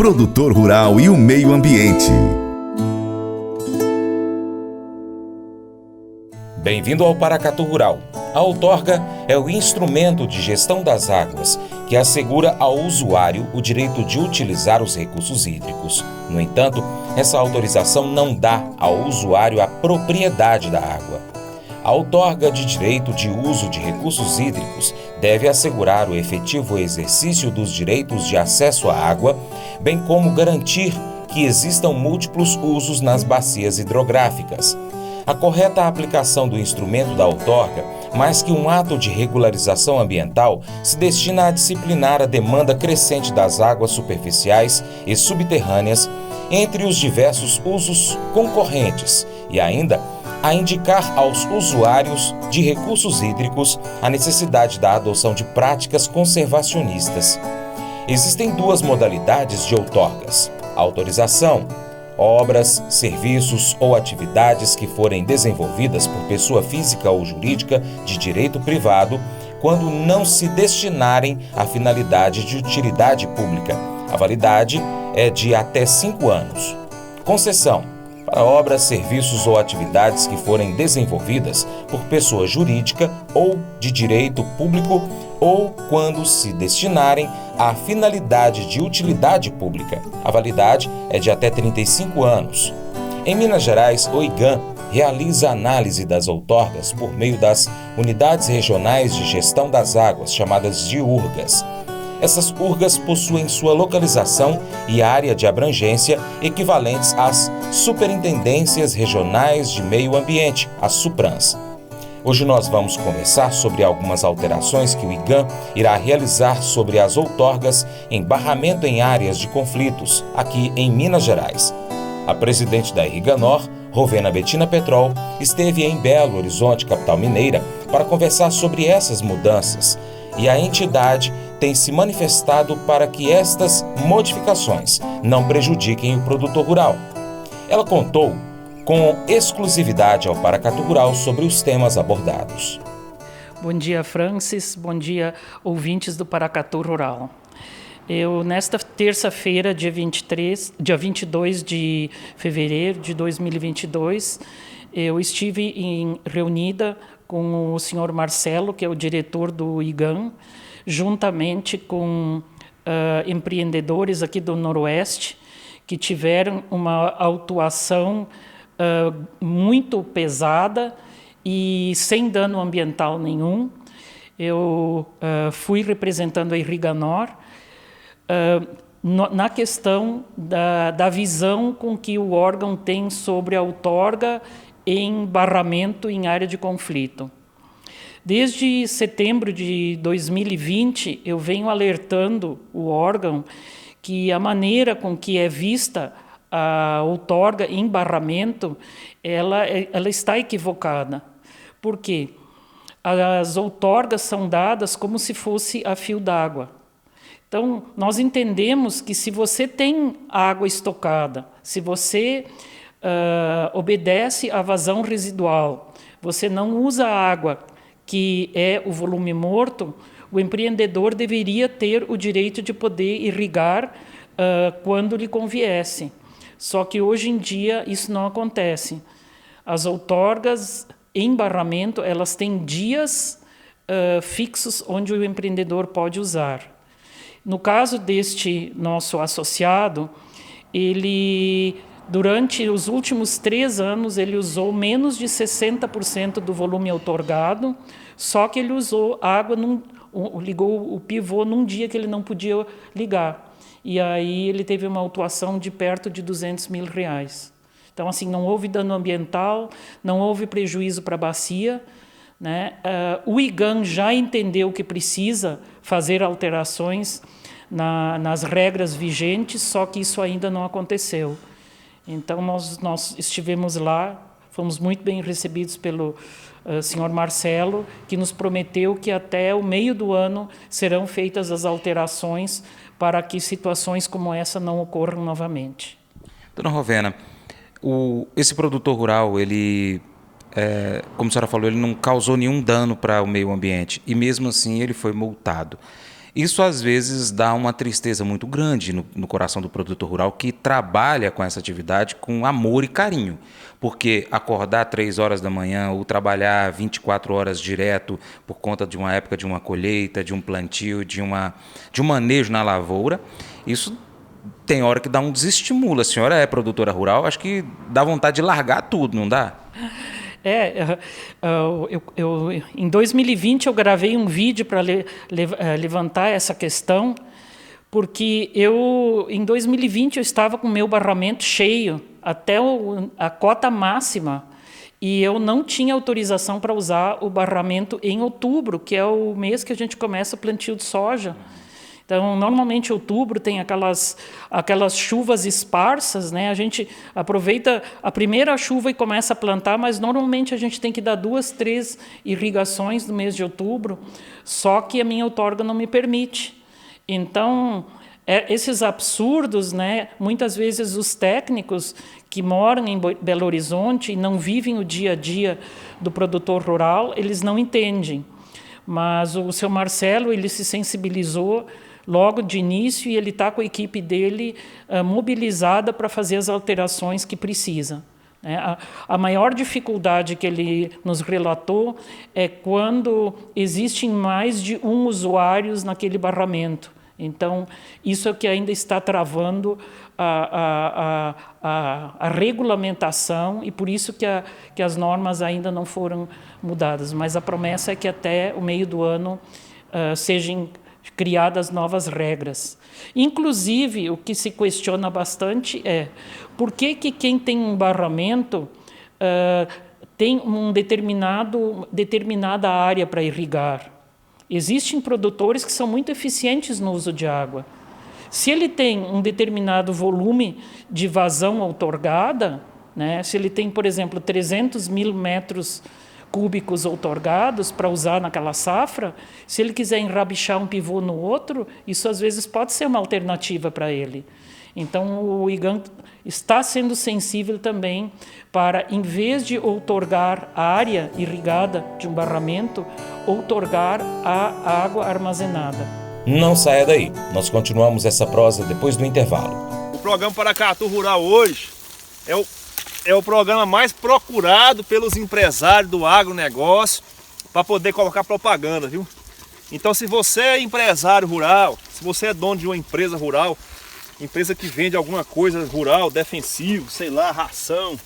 produtor rural e o meio ambiente. Bem-vindo ao Paracatu Rural. A outorga é o instrumento de gestão das águas que assegura ao usuário o direito de utilizar os recursos hídricos. No entanto, essa autorização não dá ao usuário a propriedade da água. A outorga de direito de uso de recursos hídricos deve assegurar o efetivo exercício dos direitos de acesso à água, bem como garantir que existam múltiplos usos nas bacias hidrográficas. A correta aplicação do instrumento da outorga, mais que um ato de regularização ambiental, se destina a disciplinar a demanda crescente das águas superficiais e subterrâneas entre os diversos usos concorrentes e ainda a indicar aos usuários de recursos hídricos a necessidade da adoção de práticas conservacionistas. Existem duas modalidades de outorgas: a autorização. Obras, serviços ou atividades que forem desenvolvidas por pessoa física ou jurídica de direito privado, quando não se destinarem à finalidade de utilidade pública. A validade é de até 5 anos. Concessão: para obras, serviços ou atividades que forem desenvolvidas por pessoa jurídica ou de direito público ou quando se destinarem à finalidade de utilidade pública. A validade é de até 35 anos. Em Minas Gerais, o IGAM realiza análise das outorgas por meio das Unidades Regionais de Gestão das Águas, chamadas de URGAs. Essas URGAs possuem sua localização e área de abrangência equivalentes às Superintendências Regionais de Meio Ambiente, as SUPRANs. Hoje nós vamos conversar sobre algumas alterações que o IGAM irá realizar sobre as outorgas em barramento em áreas de conflitos, aqui em Minas Gerais. A presidente da Irriganor, Rovena Bettina Petrol, esteve em Belo Horizonte, capital mineira, para conversar sobre essas mudanças, e a entidade tem se manifestado para que estas modificações não prejudiquem o produtor rural. Ela contou com exclusividade ao Paracatu Rural sobre os temas abordados. Bom dia, Francis. Bom dia, ouvintes do Paracatu Rural. Eu, nesta terça-feira, dia 22 de fevereiro de 2022, eu estive reunida com o senhor Marcelo, que é o diretor do IGAM, juntamente com empreendedores aqui do Noroeste, que tiveram uma autuação muito pesada e sem dano ambiental nenhum. Eu fui representando a Irriganor na questão da visão com que o órgão tem sobre a outorga em barramento em área de conflito. Desde setembro de 2020, eu venho alertando o órgão que a maneira com que é vista a outorga em barramento, ela está equivocada. Por quê? As outorgas são dadas como se fosse a fio d'água. Então, nós entendemos que se você tem água estocada, se você obedece à vazão residual, você não usa a água, que é o volume morto, o empreendedor deveria ter o direito de poder irrigar quando lhe conviesse. Só que hoje em dia isso não acontece. As outorgas em barramento, elas têm dias fixos onde o empreendedor pode usar. No caso deste nosso associado, ele, durante os últimos 3 anos, ele usou menos de 60% do volume outorgado, só que ele usou água, ligou o pivô num dia que ele não podia ligar. E aí ele teve uma autuação de perto de R$200 mil. Então, assim, não houve dano ambiental, não houve prejuízo para a bacia, né? O IGAM já entendeu que precisa fazer alterações nas regras vigentes, só que isso ainda não aconteceu. Então, nós estivemos lá, fomos muito bem recebidos pelo senhor Marcelo, que nos prometeu que até o meio do ano serão feitas as alterações para que situações como essa não ocorram novamente. Dona Rovena, esse produtor rural, ele, como a senhora falou, ele não causou nenhum dano para o meio ambiente e mesmo assim ele foi multado. Isso às vezes dá uma tristeza muito grande no coração do produtor rural que trabalha com essa atividade com amor e carinho. Porque acordar 3 horas da manhã ou trabalhar 24 horas direto por conta de uma época de uma colheita, de um plantio, de um manejo na lavoura, isso tem hora que dá um desestímulo. A senhora é produtora rural, acho que dá vontade de largar tudo, não dá? Em 2020 eu gravei um vídeo para levantar essa questão, porque em 2020 eu estava com o meu barramento cheio até a cota máxima e eu não tinha autorização para usar o barramento em outubro, que é o mês que a gente começa o plantio de soja. Então, normalmente, outubro tem aquelas chuvas esparsas, né? A gente aproveita a primeira chuva e começa a plantar, mas normalmente a gente tem que dar 2, 3 irrigações no mês de outubro, só que a minha outorga não me permite. Então, esses absurdos, né? Muitas vezes os técnicos que moram em Belo Horizonte e não vivem o dia a dia do produtor rural, eles não entendem. Mas o seu Marcelo, ele se sensibilizou logo de início e ele está com a equipe dele mobilizada para fazer as alterações que precisa. A maior dificuldade que ele nos relatou é quando existem mais de um usuário naquele barramento. Então, isso é o que ainda está travando a regulamentação e por isso que as normas ainda não foram mudadas. Mas a promessa é que até o meio do ano sejam criadas novas regras. Inclusive, o que se questiona bastante é por que quem tem um barramento tem determinada área para irrigar. Existem produtores que são muito eficientes no uso de água. Se ele tem um determinado volume de vazão outorgada, né, se ele tem, por exemplo, 300 mil metros cúbicos outorgados para usar naquela safra, se ele quiser enrabichar um pivô no outro, isso às vezes pode ser uma alternativa para ele. Então, o IGAM está sendo sensível também para, em vez de outorgar a área irrigada de um barramento, outorgar a água armazenada. Não saia daí, nós continuamos essa prosa depois do intervalo. O programa Paracatu Rural hoje é o programa mais procurado pelos empresários do agronegócio para poder colocar propaganda, viu? Então, se você é empresário rural, se você é dono de uma empresa rural, empresa que vende alguma coisa rural, defensivo, sei lá, ração,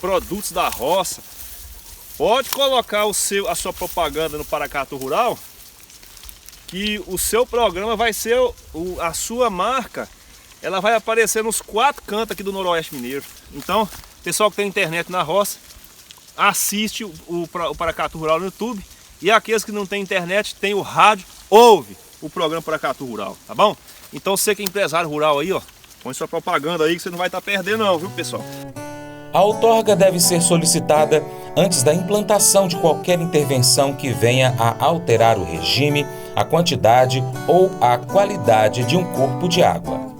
produtos da roça, pode colocar a sua propaganda no Paracatu Rural, que o seu programa vai ser, a sua marca, ela vai aparecer nos 4 cantos aqui do Noroeste Mineiro. Então, pessoal que tem internet na roça, assiste o Paracatu Rural no YouTube, e aqueles que não têm internet, tem o rádio, ouve o programa Paracatu Rural, tá bom? Então, você que é empresário rural aí, ó, põe sua propaganda aí que você não vai estar perdendo não, viu, pessoal? A outorga deve ser solicitada antes da implantação de qualquer intervenção que venha a alterar o regime, a quantidade ou a qualidade de um corpo de água.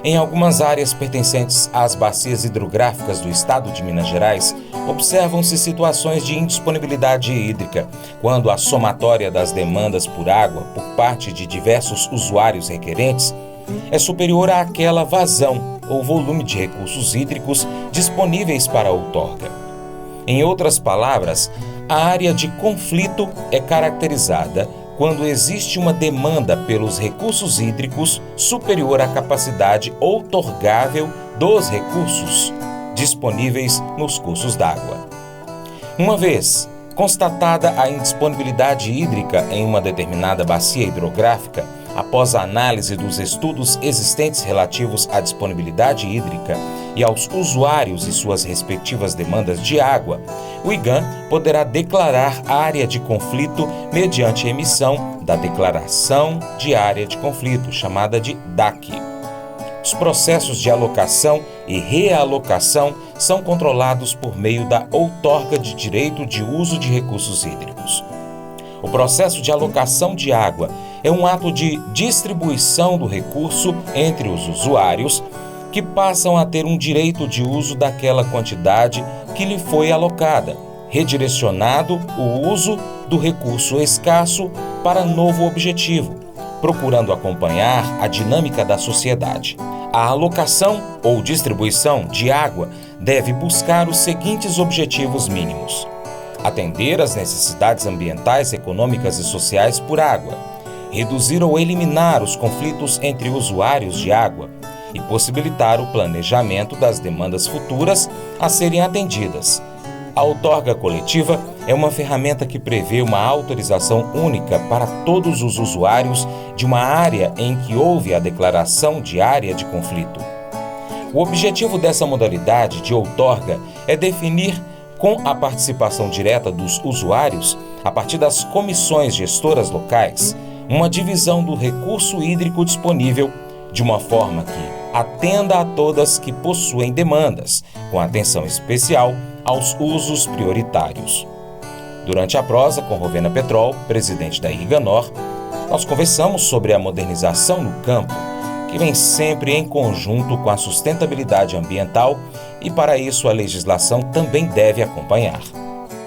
Em algumas áreas pertencentes às bacias hidrográficas do estado de Minas Gerais, observam-se situações de indisponibilidade hídrica, quando a somatória das demandas por água por parte de diversos usuários requerentes é superior àquela vazão ou volume de recursos hídricos disponíveis para a outorga. Em outras palavras, a área de conflito é caracterizada quando existe uma demanda pelos recursos hídricos superior à capacidade outorgável dos recursos disponíveis nos cursos d'água. Uma vez constatada a indisponibilidade hídrica em uma determinada bacia hidrográfica, após a análise dos estudos existentes relativos à disponibilidade hídrica e aos usuários e suas respectivas demandas de água, o IGAM poderá declarar área de conflito mediante a emissão da Declaração de Área de Conflito, chamada de DAC. Os processos de alocação e realocação são controlados por meio da outorga de direito de uso de recursos hídricos. O processo de alocação de água é um ato de distribuição do recurso entre os usuários, que passam a ter um direito de uso daquela quantidade que lhe foi alocada, redirecionado o uso do recurso escasso para novo objetivo, procurando acompanhar a dinâmica da sociedade. A alocação ou distribuição de água deve buscar os seguintes objetivos mínimos: atender às necessidades ambientais, econômicas e sociais por água, reduzir ou eliminar os conflitos entre usuários de água e possibilitar o planejamento das demandas futuras a serem atendidas. A outorga coletiva é uma ferramenta que prevê uma autorização única para todos os usuários de uma área em que houve a declaração de área de conflito. O objetivo dessa modalidade de outorga é definir, com a participação direta dos usuários, a partir das comissões gestoras locais, uma divisão do recurso hídrico disponível de uma forma que atenda a todas que possuem demandas, com atenção especial aos usos prioritários. Durante a prosa com Rovena Petrol, presidente da Irriganor, nós conversamos sobre a modernização no campo, que vem sempre em conjunto com a sustentabilidade ambiental e, para isso, a legislação também deve acompanhar.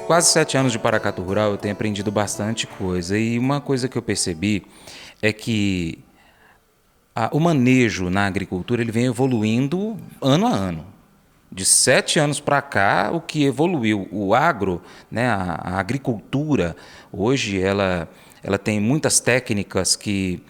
Quase 7 anos de Paracatu Rural, eu tenho aprendido bastante coisa, e uma coisa que eu percebi é que o manejo na agricultura ele vem evoluindo ano a ano. De 7 anos para cá, o que evoluiu, o agro, né, a agricultura, hoje ela tem muitas técnicas que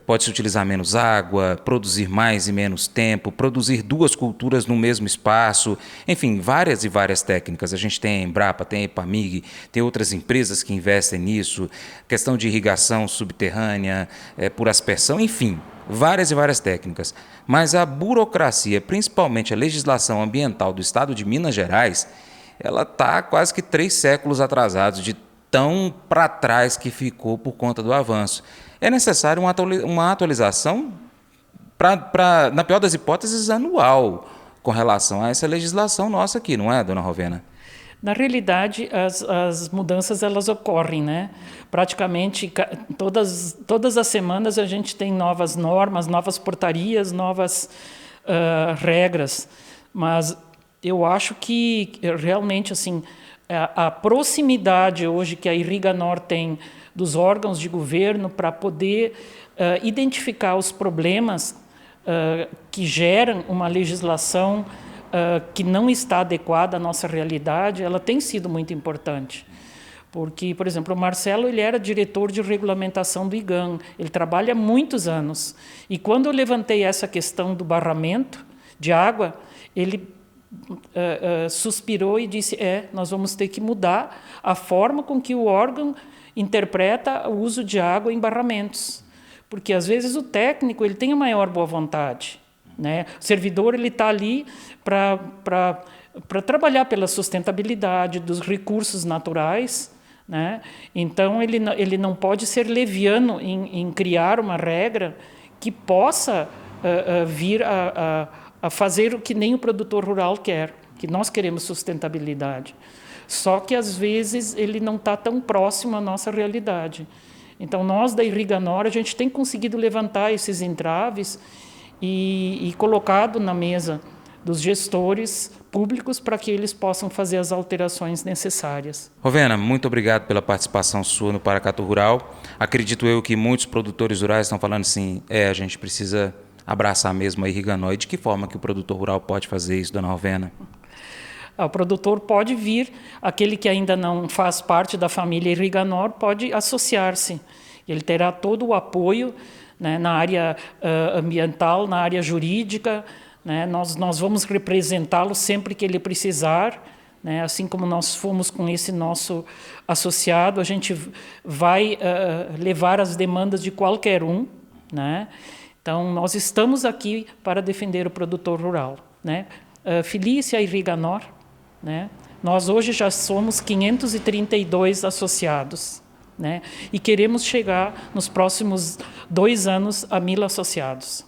pode-se utilizar menos água, produzir mais e menos tempo, produzir 2 culturas no mesmo espaço, enfim, várias e várias técnicas. A gente tem a Embrapa, tem a Epamig, tem outras empresas que investem nisso, questão de irrigação subterrânea, por aspersão, enfim, várias e várias técnicas. Mas a burocracia, principalmente a legislação ambiental do estado de Minas Gerais, ela está quase que 3 séculos atrasados, de tão para trás que ficou por conta do avanço. É necessário uma atualização, na pior das hipóteses, anual, com relação a essa legislação nossa aqui, não é, dona Rovena? Na realidade, as mudanças elas ocorrem, né? Praticamente todas as semanas a gente tem novas normas, novas portarias, novas regras. Mas eu acho que realmente assim a proximidade hoje que a Irriganor tem dos órgãos de governo para poder identificar os problemas que geram uma legislação que não está adequada à nossa realidade, ela tem sido muito importante. Porque, por exemplo, o Marcelo ele era diretor de regulamentação do IGAM, ele trabalha há muitos anos. E quando eu levantei essa questão do barramento de água, ele suspirou e disse, nós vamos ter que mudar a forma com que o órgão interpreta o uso de água em barramentos. Porque, às vezes, o técnico ele tem a maior boa vontade, né? O servidor está ali para trabalhar pela sustentabilidade dos recursos naturais, né? Então, ele não pode ser leviano em criar uma regra que possa vir a fazer o que nem o produtor rural quer, que nós queremos sustentabilidade. Só que, às vezes, ele não está tão próximo à nossa realidade. Então, nós da Irriganor, a gente tem conseguido levantar esses entraves e colocado na mesa dos gestores públicos para que eles possam fazer as alterações necessárias. Rovena, muito obrigado pela participação sua no Paracatu Rural. Acredito eu que muitos produtores rurais estão falando assim, a gente precisa abraçar mesmo a Irriganor. E de que forma que o produtor rural pode fazer isso, dona Rovena? O produtor pode vir, aquele que ainda não faz parte da família Irriganor pode associar-se. Ele terá todo o apoio, né, na área ambiental, na área jurídica, né, nós vamos representá-lo sempre que ele precisar, né, assim como nós fomos com esse nosso associado, a gente vai levar as demandas de qualquer um, né? Então, nós estamos aqui para defender o produtor rural, né? Felícia a Irriganor, né? Nós hoje já somos 532 associados, né? E queremos chegar nos próximos 2 anos a 1000 associados.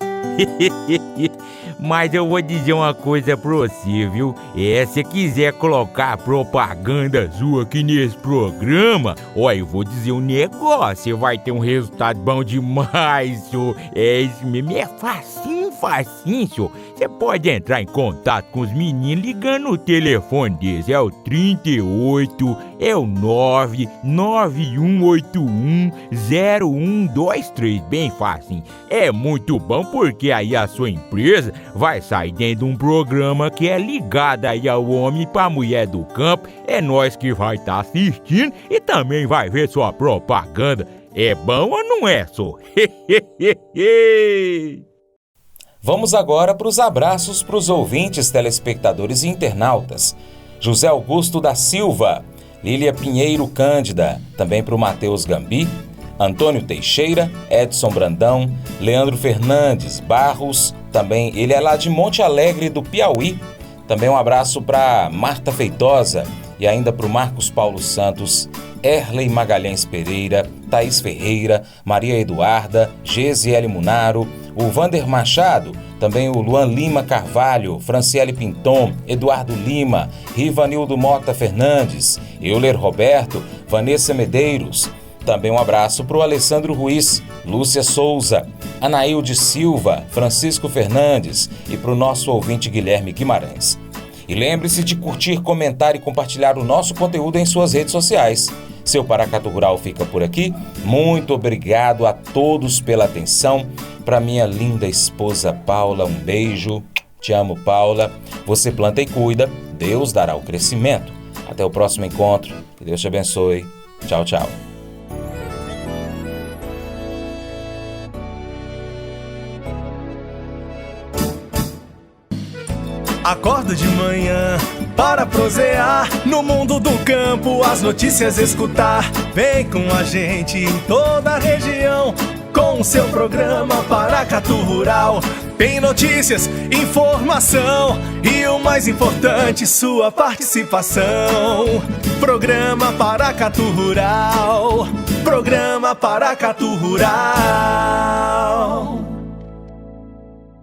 Amém. Mas eu vou dizer uma coisa pra você, viu? Se quiser colocar propaganda sua aqui nesse programa, eu vou dizer um negócio, você vai ter um resultado bom demais, senhor. Isso mesmo, é facinho, senhor. Você pode entrar em contato com os meninos ligando o telefone deles, é o 38, é o 991810123, bem facinho. É muito bom porque aí a sua empresa vai sair dentro de um programa que é ligado aí ao homem pra mulher do campo. É nós que vai estar assistindo e também vai ver sua propaganda. É bom ou não é, só? Vamos agora para os abraços para os ouvintes, telespectadores e internautas. José Augusto da Silva, Lília Pinheiro Cândida, também para o Matheus Gambi, Antônio Teixeira, Edson Brandão, Leandro Fernandes Barros, também ele é lá de Monte Alegre do Piauí. Também um abraço para Marta Feitosa e ainda para o Marcos Paulo Santos, Erley Magalhães Pereira, Thaís Ferreira, Maria Eduarda, Gesiele Munaro, o Vander Machado, também o Luan Lima Carvalho, Franciele Pinton, Eduardo Lima, Rivanildo Mota Fernandes, Euler Roberto, Vanessa Medeiros. Também um abraço para o Alessandro Ruiz, Lúcia Souza, Anaílde Silva, Francisco Fernandes e para o nosso ouvinte Guilherme Guimarães. E lembre-se de curtir, comentar e compartilhar o nosso conteúdo em suas redes sociais. Seu Paracatu Rural fica por aqui. Muito obrigado a todos pela atenção. Para minha linda esposa Paula, um beijo. Te amo, Paula. Você planta e cuida, Deus dará o crescimento. Até o próximo encontro. Que Deus te abençoe. Tchau, tchau. Acordo de manhã para prosear no mundo do campo, as notícias escutar. Vem com a gente em toda a região com o seu programa Paracatu Rural. Tem notícias, informação e o mais importante, sua participação. Programa Paracatu Rural. Programa Paracatu Rural.